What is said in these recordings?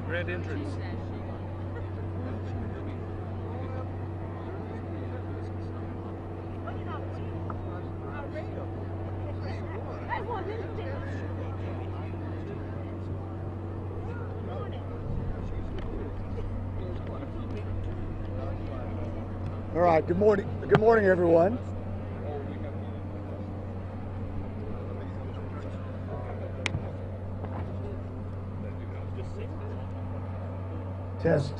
Grand entrance. All right, good morning. Good morning, everyone. Test.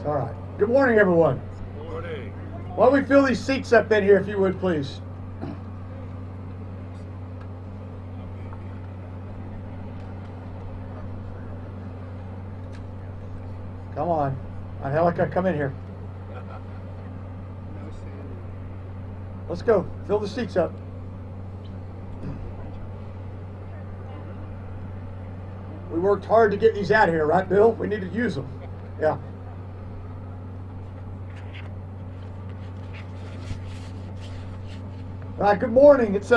All right. Good morning, everyone. Good morning. Why don't we fill these seats up in here, if you would, please? Come on. Angelica, come in here. Let's go. Fill the seats up. We worked hard to get these out here, right, Bill? We need to use them. Yeah. All right, good morning. It's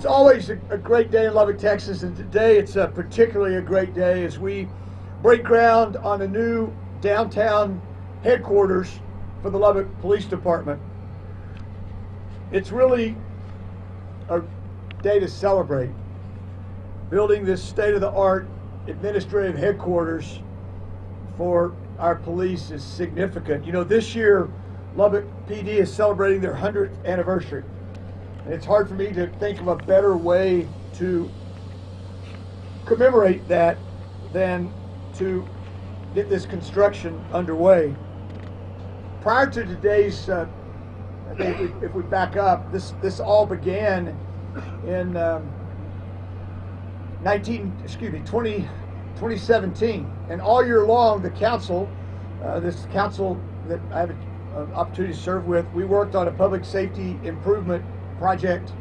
always a great day in Lubbock, Texas, and today it's particularly a great day as we break ground on a new downtown headquarters for the Lubbock Police Department. It's really a day to celebrate. Building this state-of-the-art administrative headquarters for our police is significant. You know, this year, Lubbock PD is celebrating their 100th anniversary. And it's hard for me to think of a better way to commemorate that than to get this construction underway. Prior to today's, I think if we back up, this all began in 2017, and all year long the council, this council that I have an opportunity to serve with, we worked on a public safety improvement project,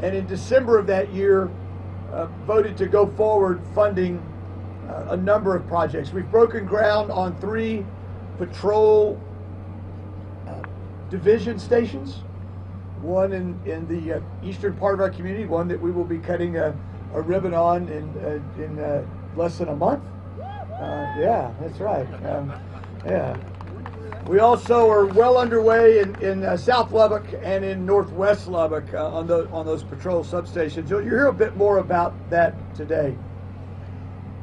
and in December of that year voted to go forward funding a number of projects. We've broken ground on 3 patrol division stations, one in the eastern part of our community, one that we will be cutting a ribbon on in less than a month. Yeah, that's right. Yeah. We also are well underway in South Lubbock and in Northwest Lubbock on those patrol substations. You'll hear a bit more about that today.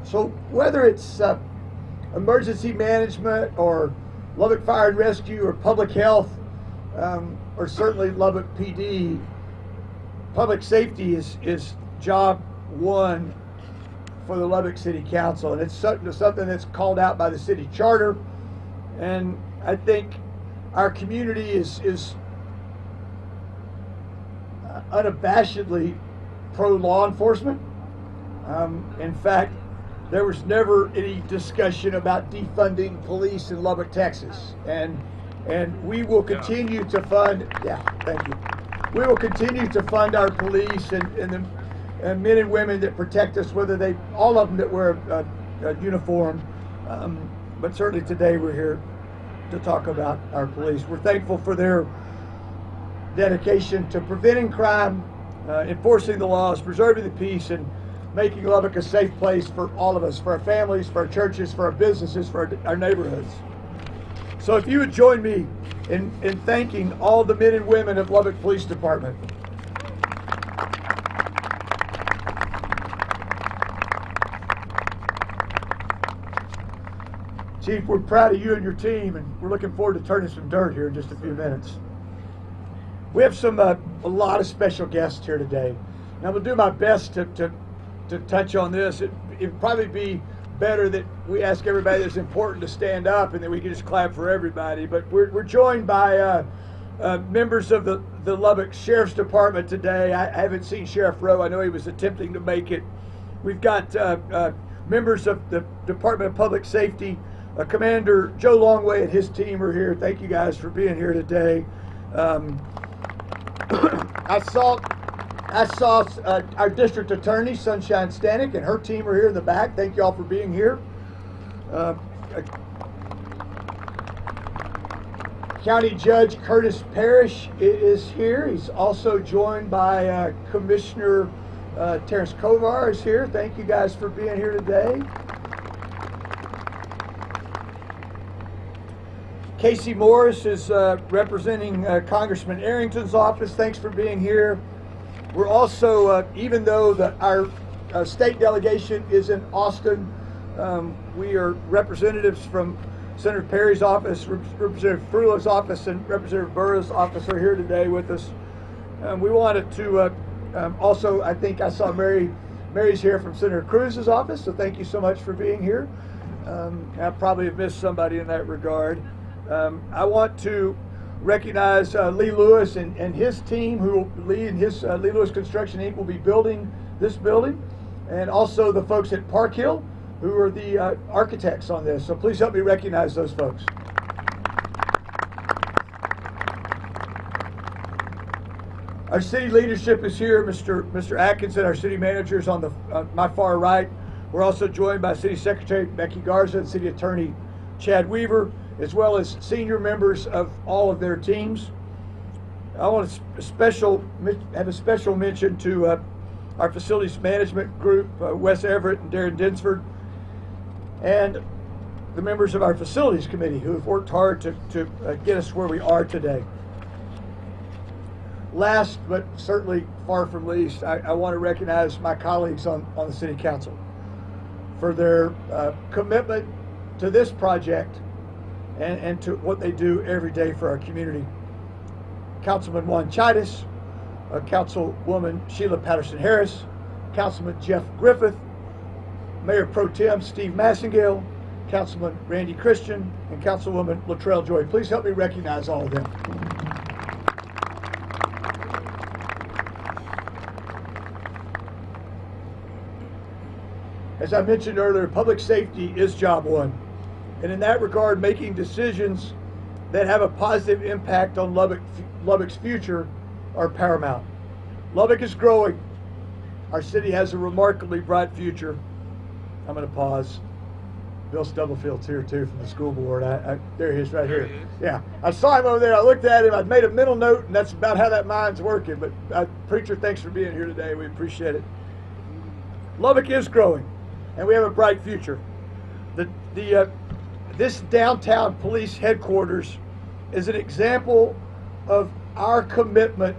So whether it's emergency management or Lubbock Fire and Rescue or public health, or certainly Lubbock PD, public safety is job one for the Lubbock City Council, and it's something that's called out by the city charter. And I think our community is unabashedly pro law enforcement. In fact, there was never any discussion about defunding police in Lubbock, Texas, and we will continue to fund. Yeah, thank you. We will continue to fund our police and the men and women that protect us, whether all of them that wear a uniform. But certainly today we're here to talk about our police. We're thankful for their dedication to preventing crime, enforcing the laws, preserving the peace, and making Lubbock a safe place for all of us, for our families, for our churches, for our businesses, for our neighborhoods. So if you would join me in thanking all the men and women of Lubbock Police Department. Chief, we're proud of you and your team, and we're looking forward to turning some dirt here in just a few minutes. We have a lot of special guests here today. Now, we'll do my best to touch on this. It'd probably be better that we ask everybody that's important to stand up and then we can just clap for everybody. But we're joined by members of the Lubbock Sheriff's Department today. I haven't seen Sheriff Rowe. I know he was attempting to make it. We've got members of the Department of Public Safety. Commander Joe Longway and his team are here. Thank you guys for being here today. I saw our district attorney, Sunshine Stanek, and her team are here in the back. Thank you all for being here. County Judge Curtis Parrish is here. He's also joined by Commissioner Terrence Kovar is here. Thank you guys for being here today. Casey Morris is representing Congressman Arrington's office. Thanks for being here. We're also, even though our state delegation is in Austin, we are representatives from Senator Perry's office, Representative Frulo's office, and Representative Burrow's office are here today with us. We wanted to also, I think I saw Mary's here from Senator Cruz's office, so thank you so much for being here. I probably have missed somebody in that regard. I want to recognize Lee Lewis and his team, who Lee and his Lee Lewis Construction Inc. will be building this building, and also the folks at Park Hill, who are the architects on this. So please help me recognize those folks. Our city leadership is here. Mr. Atkinson, our city manager, is on my far right. We're also joined by City Secretary Becky Garza and City Attorney Chad Weaver, as well as senior members of all of their teams. I want to have a special mention to our facilities management group, Wes Everett and Darren Dinsford, and the members of our facilities committee who have worked hard to get us where we are today. Last, but certainly far from least, I want to recognize my colleagues on the City Council for their commitment to this project and to what they do every day for our community. Councilman Juan Chidas, Councilwoman Sheila Patterson-Harris, Councilman Jeff Griffith, Mayor Pro Tem Steve Massengale, Councilman Randy Christian, and Councilwoman Latrell Joy. Please help me recognize all of them. As I mentioned earlier, public safety is job one. And in that regard, making decisions that have a positive impact on Lubbock's future are paramount. Lubbock is growing. Our city has a remarkably bright future. I'm going to pause. Bill Stubblefield's here too from the school board. There he is right here. Yeah, I saw him over there. I looked at him. I made a mental note, and that's about how that mind's working. But Preacher, thanks for being here today. We appreciate it. Lubbock is growing, and we have a bright future. This downtown police headquarters is an example of our commitment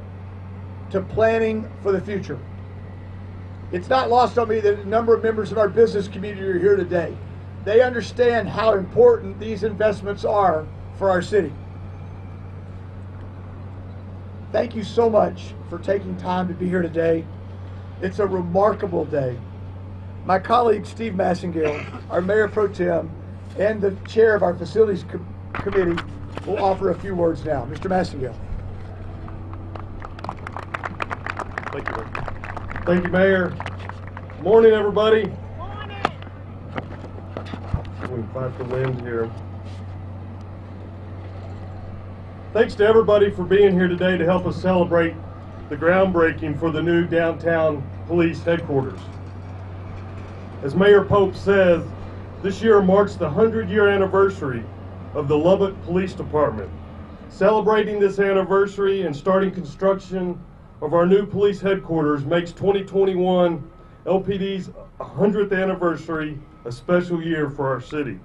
to planning for the future. It's not lost on me that a number of members of our business community are here today. They understand how important these investments are for our city. Thank you so much for taking time to be here today. It's a remarkable day. My colleague Steve Massengale, our Mayor Pro Tem, and the chair of our Facilities Committee will offer a few words now. Mr. Massengale. Thank you, Mayor. Thank you, Mayor. Morning, everybody. Morning. We can fight the wind here. Thanks to everybody for being here today to help us celebrate the groundbreaking for the new downtown police headquarters. As Mayor Pope says, this year marks the 100-year anniversary of the Lubbock Police Department. Celebrating this anniversary and starting construction of our new police headquarters makes 2021 LPD's 100th anniversary a special year for our city.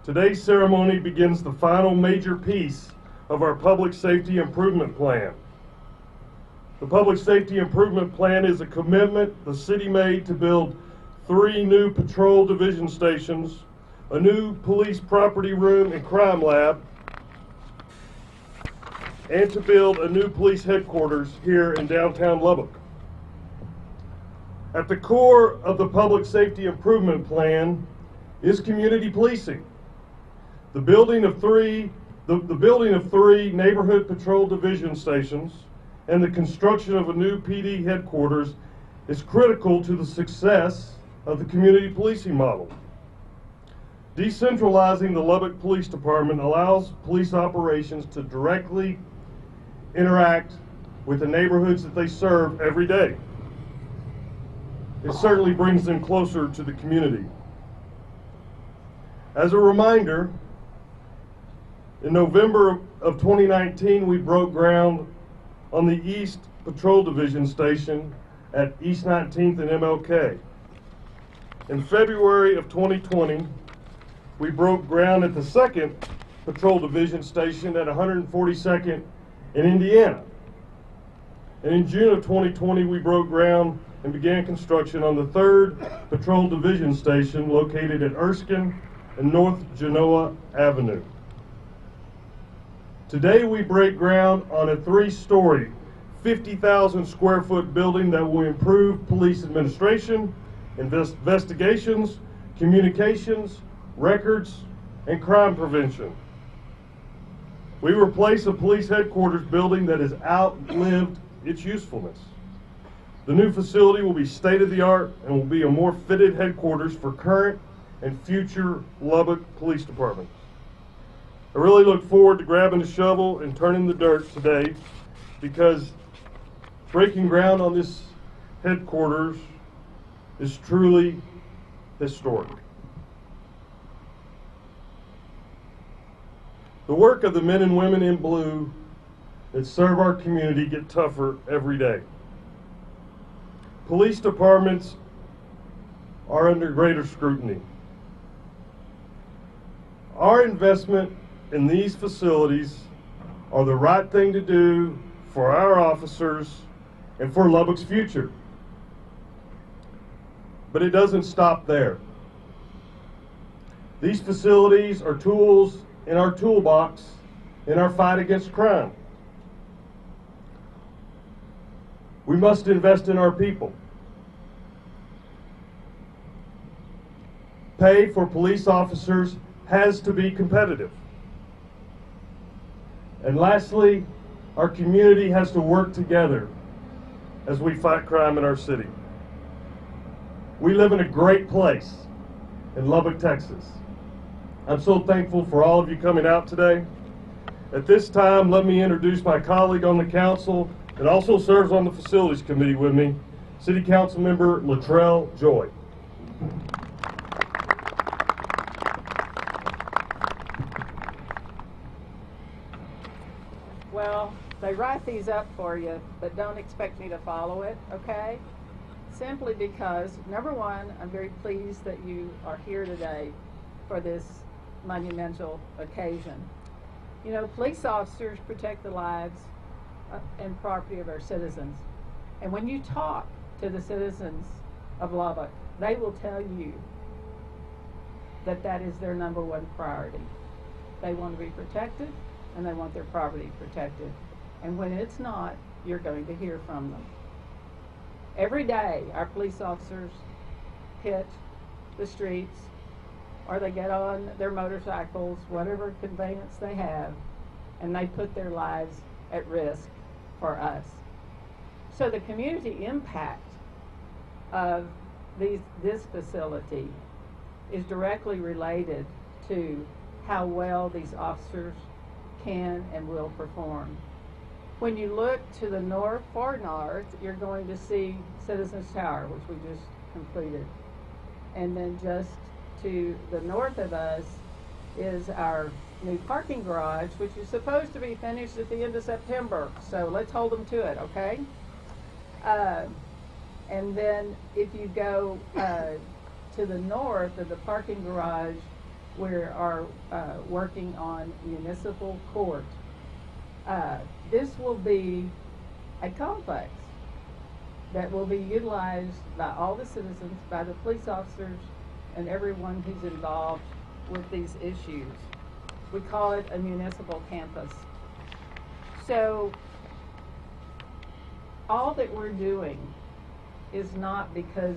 Today's ceremony begins the final major piece of our Public Safety Improvement Plan. The Public Safety Improvement Plan is a commitment the city made to build 3 new patrol division stations, a new police property room and crime lab, and to build a new police headquarters here in downtown Lubbock. At the core of the Public Safety Improvement Plan is community policing. The building of three neighborhood patrol division stations and the construction of a new PD headquarters is critical to the success of the community policing model. Decentralizing the Lubbock Police Department allows police operations to directly interact with the neighborhoods that they serve every day. It certainly brings them closer to the community. As a reminder, in November of 2019, we broke ground on the East Patrol Division Station at East 19th and MLK. In February of 2020, we broke ground at the second Patrol Division stationed at 142nd in Indiana. And in June of 2020, we broke ground and began construction on the 3rd Patrol Division station located at Erskine and North Genoa Avenue. Today we break ground on a 3-story, 50,000 square foot building that will improve police administration, investigations, communications, records, and crime prevention. We replace a police headquarters building that has outlived its usefulness. The new facility will be state-of-the-art and will be a more fitted headquarters for current and future Lubbock Police Departments. I really look forward to grabbing the shovel and turning the dirt today, because breaking ground on this headquarters is truly historic. The work of the men and women in blue that serve our community get tougher every day. Police departments are under greater scrutiny. Our investment in these facilities are the right thing to do for our officers and for Lubbock's future. But it doesn't stop there. These facilities are tools in our toolbox in our fight against crime. We must invest in our people. Pay for police officers has to be competitive. And lastly, our community has to work together as we fight crime in our city. We live in a great place in Lubbock, Texas. I'm so thankful for all of you coming out today. At this time, let me introduce my colleague on the council that also serves on the facilities committee with me, City Council Member Latrell Joy. Well, they write these up for you, but don't expect me to follow it, okay? Simply because, number one, I'm very pleased that you are here today for this monumental occasion. You know, police officers protect the lives and property of our citizens. And when you talk to the citizens of Lubbock, they will tell you that that is their number one priority. They want to be protected, and they want their property protected. And when it's not, you're going to hear from them. Every day, our police officers hit the streets, or they get on their motorcycles, whatever conveyance they have, and they put their lives at risk for us. So the community impact of this facility is directly related to how well these officers can and will perform. When you look to the north, far north, you're going to see Citizens Tower, which we just completed. And then just to the north of us is our new parking garage, which is supposed to be finished at the end of September. So let's hold them to it, okay? And then if you go to the north of the parking garage, we are working on municipal court. This will be a complex that will be utilized by all the citizens, by the police officers, and everyone who's involved with these issues. We call it a municipal campus. So all that we're doing is not because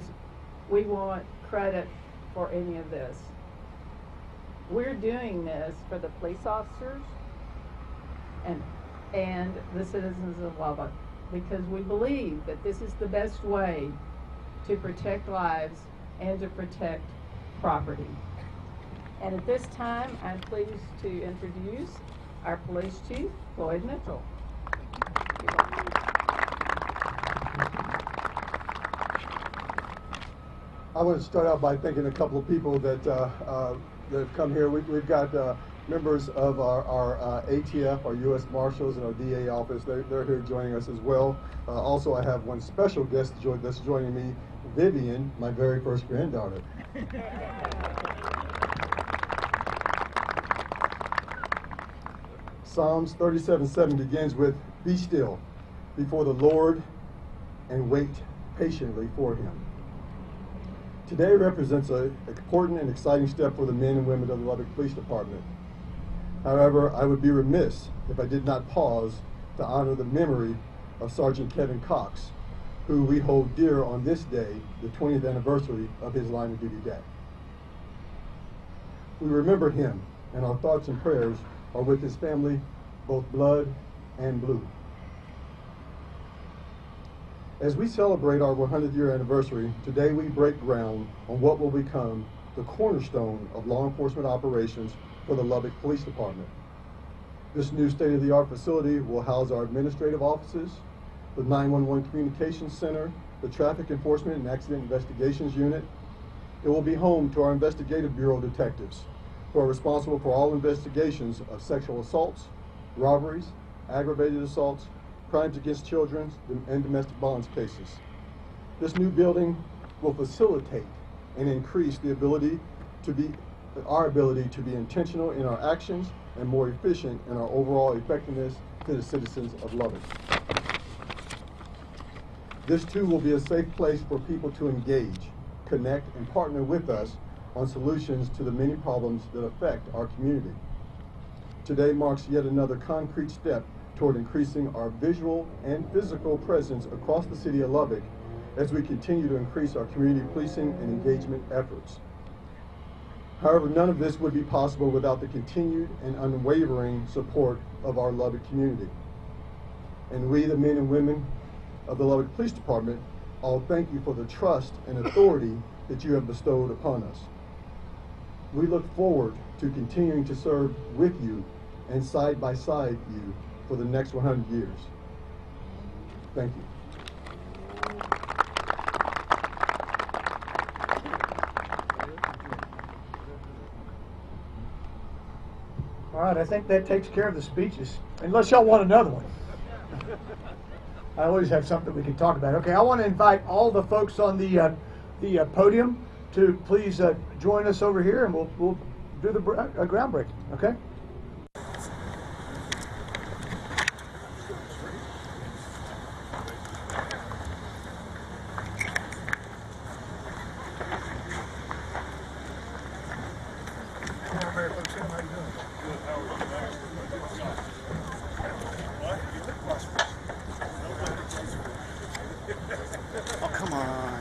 we want credit for any of this. We're doing this for the police officers and the citizens of Lubbock, because we believe that this is the best way to protect lives and to protect property. And at this time, I'm pleased to introduce our police chief, Floyd Mitchell. I want to start out by thanking a couple of people that have come here. We've got members of our ATF, our U.S. Marshals, and our DA office. They're here joining us as well. Also, I have one special guest that's joining me, Vivian, my very first granddaughter. Psalms 37:7 begins with, "Be still before the Lord and wait patiently for him." Today represents an important and exciting step for the men and women of the Lubbock Police Department. However, I would be remiss if I did not pause to honor the memory of Sergeant Kevin Cox, who we hold dear on this day, the 20th anniversary of his line of duty day. We remember him, and our thoughts and prayers are with his family, both blood and blue. As we celebrate our 100th year anniversary, today we break ground on what will become the cornerstone of law enforcement operations for the Lubbock Police Department. This new state-of-the-art facility will house our administrative offices, the 911 Communications Center, the Traffic Enforcement and Accident Investigations Unit. It will be home to our Investigative Bureau detectives, who are responsible for all investigations of sexual assaults, robberies, aggravated assaults, crimes against children, and domestic violence cases. This new building will facilitate and increase our ability to be intentional in our actions and more efficient in our overall effectiveness to the citizens of Lubbock. This too will be a safe place for people to engage, connect, and partner with us on solutions to the many problems that affect our community. Today marks yet another concrete step toward increasing our visual and physical presence across the city of Lubbock as we continue to increase our community policing and engagement efforts. However, none of this would be possible without the continued and unwavering support of our Lubbock community. And we, the men and women of the Lubbock Police Department, all thank you for the trust and authority that you have bestowed upon us. We look forward to continuing to serve with you and side by side you for the next 100 years. Thank you. All right, I think that takes care of the speeches, unless y'all want another one. I always have something we can talk about. Okay, I want to invite all the folks on the podium to please join us over here, and we'll do the groundbreaking. Okay. Oh, come on.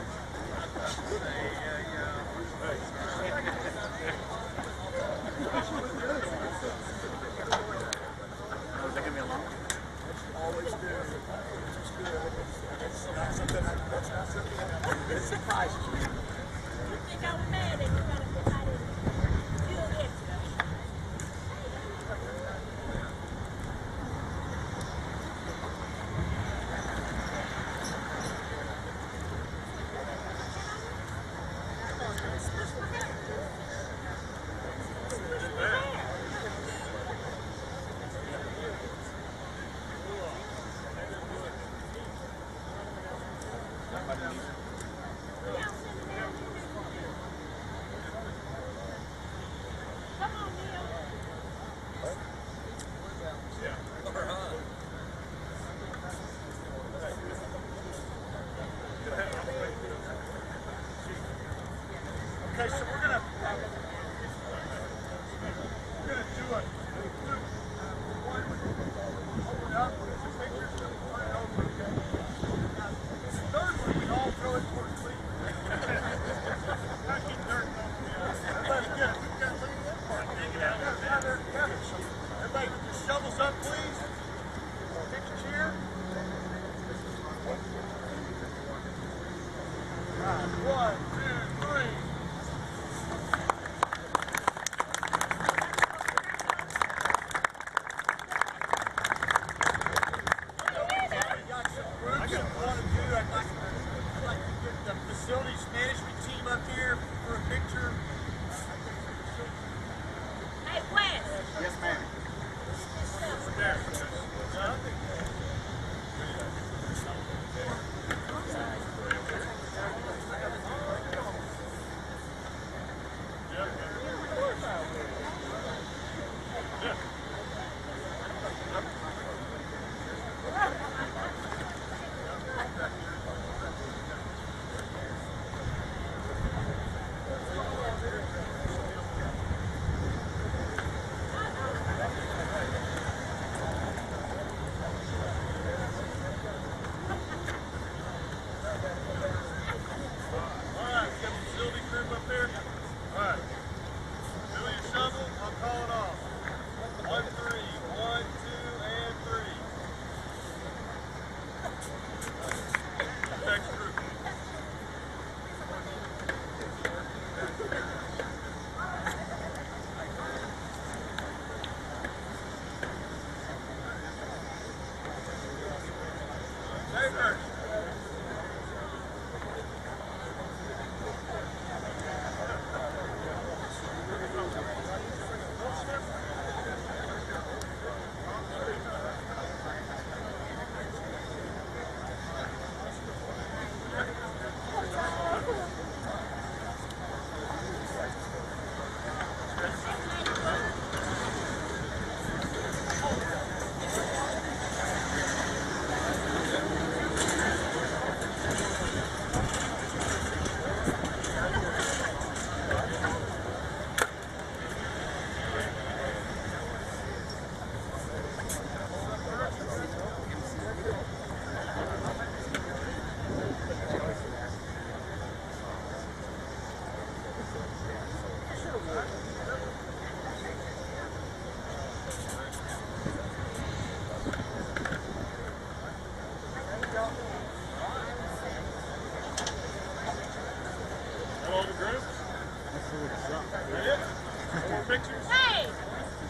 Hey,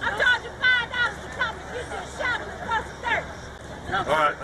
I'm charging $5 to come and get you a shot across the dirt. All right.